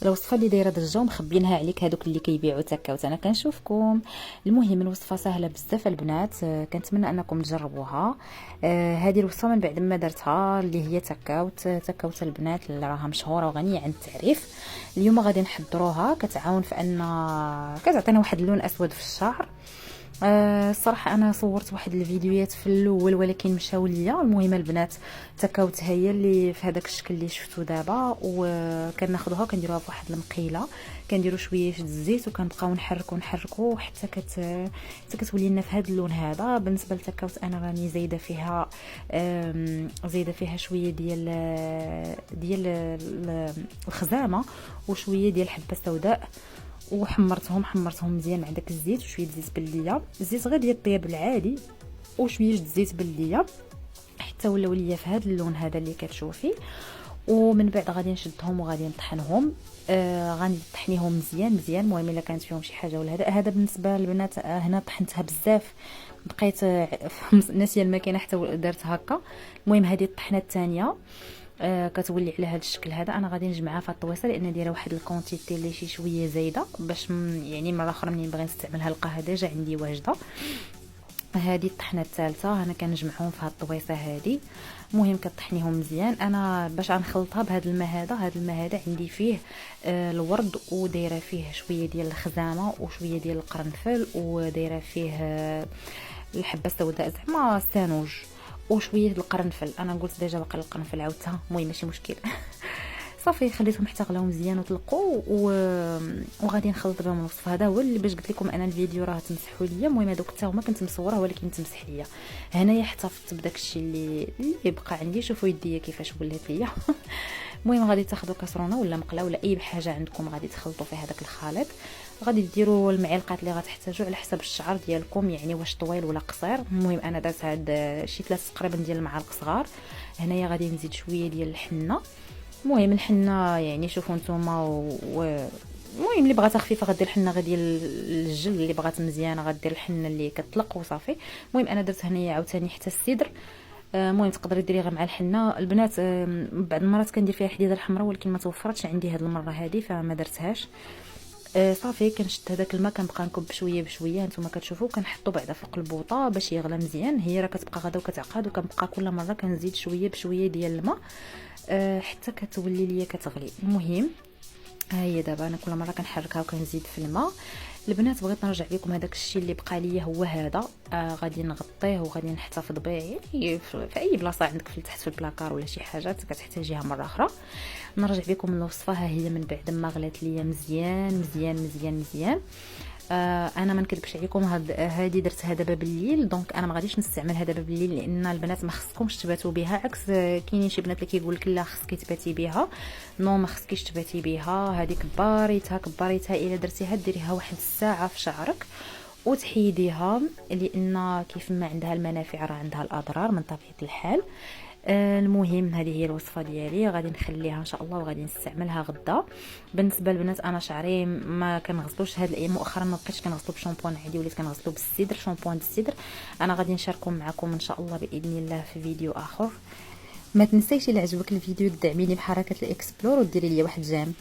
الوصفه اللي دايره ضجه ومخبينها عليك هذوك اللي كيبيعوا تكاوت، انا كنشوفكم. المهم الوصفه سهله بزاف البنات، كنتمنى انكم تجربوها. هذه الوصفه من بعد ما درتها اللي هي تكاوت البنات اللي راها مشهوره وغنيه عن التعريف. اليوم غادي نحضروها، كتعاون في ان كتعطينا واحد اللون اسود في الشعر. الصراحه انا صورت واحد الفيديوهات في الاول ولكن مشاو ليا. المهم البنات تكاوت هي اللي في هذاك الشكل اللي شفتو دابا، وكناخذوها كنديروها في واحد المقيله، كنديروا شويه الزيت وكنبقاو نحركوا حتى كتولي لنا في هذا اللون هذا. بالنسبه للتكاوت انا راني زايده فيها شويه ديال الخزامه وشويه ديال الحبه السوداء، وحمرتهم مزيان مع داك الزيت وشويه زيت بليه، الزيت غير ديال الطياب العادي وشويه زيت بليه حتى ولاو ليا في هذا اللون هذا اللي كتشوفي. ومن بعد غادي نشدهم وغادي نطحنهم. غادي نطحنيهم مزيان. المهم الا كانت فيهم شي حاجه ولا هذا بالنسبه للبنات. هنا طحنتها بزاف، بقيت ناسيه الماكينه حتى درت هكا. المهم هذه الطحنه الثانيه كتولي على هذا الشكل هذا. انا غادي نجمعها في الطويصه لان دايره واحد الكونتيتي اللي شي شويه زايده، باش يعني مره اخرى ملي نبغي نستعملها نلقاها ديجا عندي واجده. هذه الطحنه الثالثه انا كنجمعهم في هذه الطويصه هذه. المهم كطحنيهم مزيان. انا باش غنخلطها بهذا الماء هذا عندي فيه الورد، ودايره فيه شويه ديال الخزامه وشويه ديال القرنفل، ودايره فيه الحبه السوداء زعما السانوج وشويه القرنفل. انا قلت ديجا باقي القرنفل عاودتها، المهم ماشي مشكل. صافي خليتهم حتى غلاو مزيان وطلقوا وغادي نخلط بهم الوصفه. هذا هو اللي باش قلت لكم انا الفيديو راه تمسحوا ليا. المهم هذوك حتى هما كنت مصوره ولكن تمسح ليا. هنايا احتفظت بداك الشيء اللي بقى عندي. شوفوا يديا كيفاش ولات ليا. المهم غادي تاخذوا كاسرونه ولا مقله ولا اي حاجه عندكم، غادي تخلطوا فيها هذاك الخليط. غادي ديروا المعلقات اللي غتحتاجوا على حسب الشعر ديالكم، يعني واش طويل ولا قصير. المهم انا درت هاد شي 3 تقريبا ديال المعالق صغار. هنايا غادي نزيد شويه ديال الحنه. المهم الحنه يعني شوفوا نتوما المهم اللي بغاتها خفيفه غدير الحنه غير ديال الجل، اللي بغات مزيانه غدير الحنه اللي كتطلق وصافي. المهم انا درت هنايا عاوتاني حتى السدر. المهم تقدري ديري غير مع الحنه. البنات بعض المرات كندير فيها حديده الحمراء ولكن ما توفرتش عندي هاد المره هذه فما درتهاش. صافي كنشد هذاك الماء كنبقى نكب شويه بشويه. نتوما كتشوفوا كنحطو بعدا فوق البوطه باش يغلى مزيان. هي راه كتبقى غدا وكتعقد، وكنبقى كل مره كنزيد شويه بشويه ديال الماء حتى كتولي ليا كتغلي. المهم ها هي دابا انا كل مره كنحركها وكنزيد في الماء. البنات بغيت نرجع لكم هذاك الشيء اللي بقى ليا هو هذا. غادي نغطيه وغادي نحتفظ به يعني في اي بلاصه عندك في تحت في البلاكار ولا شي حاجه كتحتاجيها مره اخرى. نرجع لكم الوصفه. ها هي من بعد ما غلات ليا مزيان. انا ما نكذبش عليكم، هذه درتها دابا بالليل، دونك انا ما غاديش نستعملها دابا بالليل لان البنات ما خصكمش تباتوا بها. عكس كاينين شي بنات اللي كيقول لك لا خصك تباتي بها. نو ما خصكيش تباتي بها. هذه كباريتها الا درتيها ديريها واحد الساعه في شعرك وتحيديها، لان كيف ما عندها المنافع راه عندها الاضرار من طبيعه الحال. المهم هذه هي الوصفه ديالي، غادي نخليها ان شاء الله وغادي نستعملها غدا. بالنسبه للبنات انا شعري ما كنغسلوش هاد الايام مؤخرا، ما بقيتش كنغسلو بشامبون عادي وليت كنغسلو بالسيدر، شامبون السيدر. انا غادي نشاركهم معكم ان شاء الله باذن الله في فيديو اخر. ما تنسيش الا عجبك الفيديو تدعميني بحركه الاكسبلور وديري لي واحد جيم.